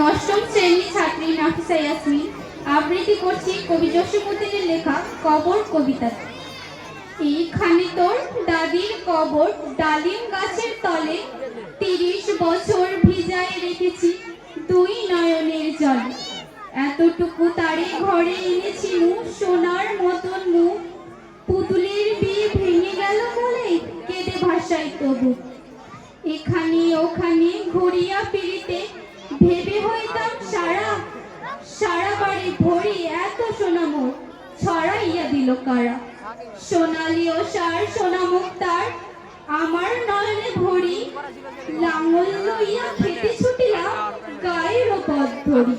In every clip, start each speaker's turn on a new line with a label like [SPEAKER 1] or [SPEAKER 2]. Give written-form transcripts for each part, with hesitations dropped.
[SPEAKER 1] অষ্টম শ্রেণীর ছাত্রী নাফিসা ইয়াসমিন আবৃত্তি করছি কবি জসীমউদ্দিনের লেখা কবর কবিতা। এইখানে তোর দাদির কবর, ডালিম গাছের তলে ৩০ বছর ভিজায় রেখেছি দুই নয়নের জলে। এতটুকু তারে ঘরে এনেছি সোনার মতন মুখ, পুতুলের বিয়ে ভেঙে গেল বলে কেঁদে ভাসাই তবু। এখানে ওখানে ঘুরিয়া ফিরিতে ভেবে হইতাম সারা সারা বাড়ি ভরি এত সোনা মোর ছড়াইয়া দিল কারা। সোনালি ও সার সোনা মুক্তার আমার নয়নে ভরি, লাঙল লইয়া খেতে ছুটিলাম গায়ের পথ ধরি।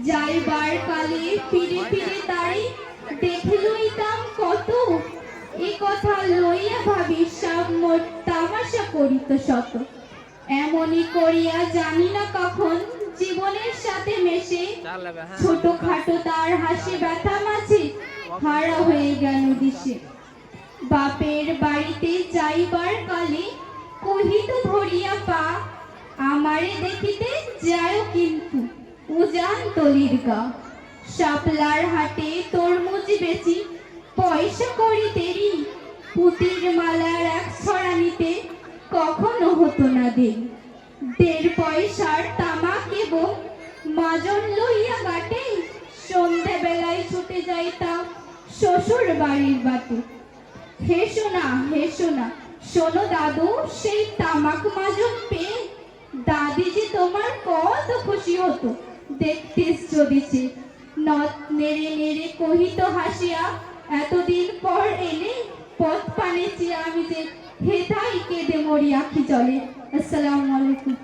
[SPEAKER 1] যাইবার কালে ফিরে ফিরে তাই দেখে লইতাম কত, এ কথা লইয়া ভাবি সব মোট তামাশা করিত শত। এমনই করিয়া জানি না কখন জীবনের সাথে মেশে ছোটখাটো তার হাসি ব্যথা মাঝে হারা হয়ে গেল দিশে। বাপের বাড়িতে যাইবার কালে কহিত ধরিয়া পা, আমারে দেখিতে যায় কিন্তু উজান তলির গা। শাপলার হাটে তরমুজ বেচি পয়সা করি দেরি, পুতির মালার এক ছড়া নিতে কখনো হতো না দেরি। ১.৫ পয়সার তামাক এবং মাজন লইয়া গাটে সন্ধে বেলায় ছুটে যাইতাম শ্বশুর বাড়ির বাটে। হে সোনা শোনো দাদু, সেই তামাক মাজন পেয়ে দাদি যে তোমার কত খুশি হতো দেখতিস যদি সে। নথ নেড়ে নেড়ে কহিত হাসিয়া, এতদিন পর এলে পথ পানেছি আমি যে হেথায় কেঁদে মরি আখি জলে। আসসালামু আলাইকুম।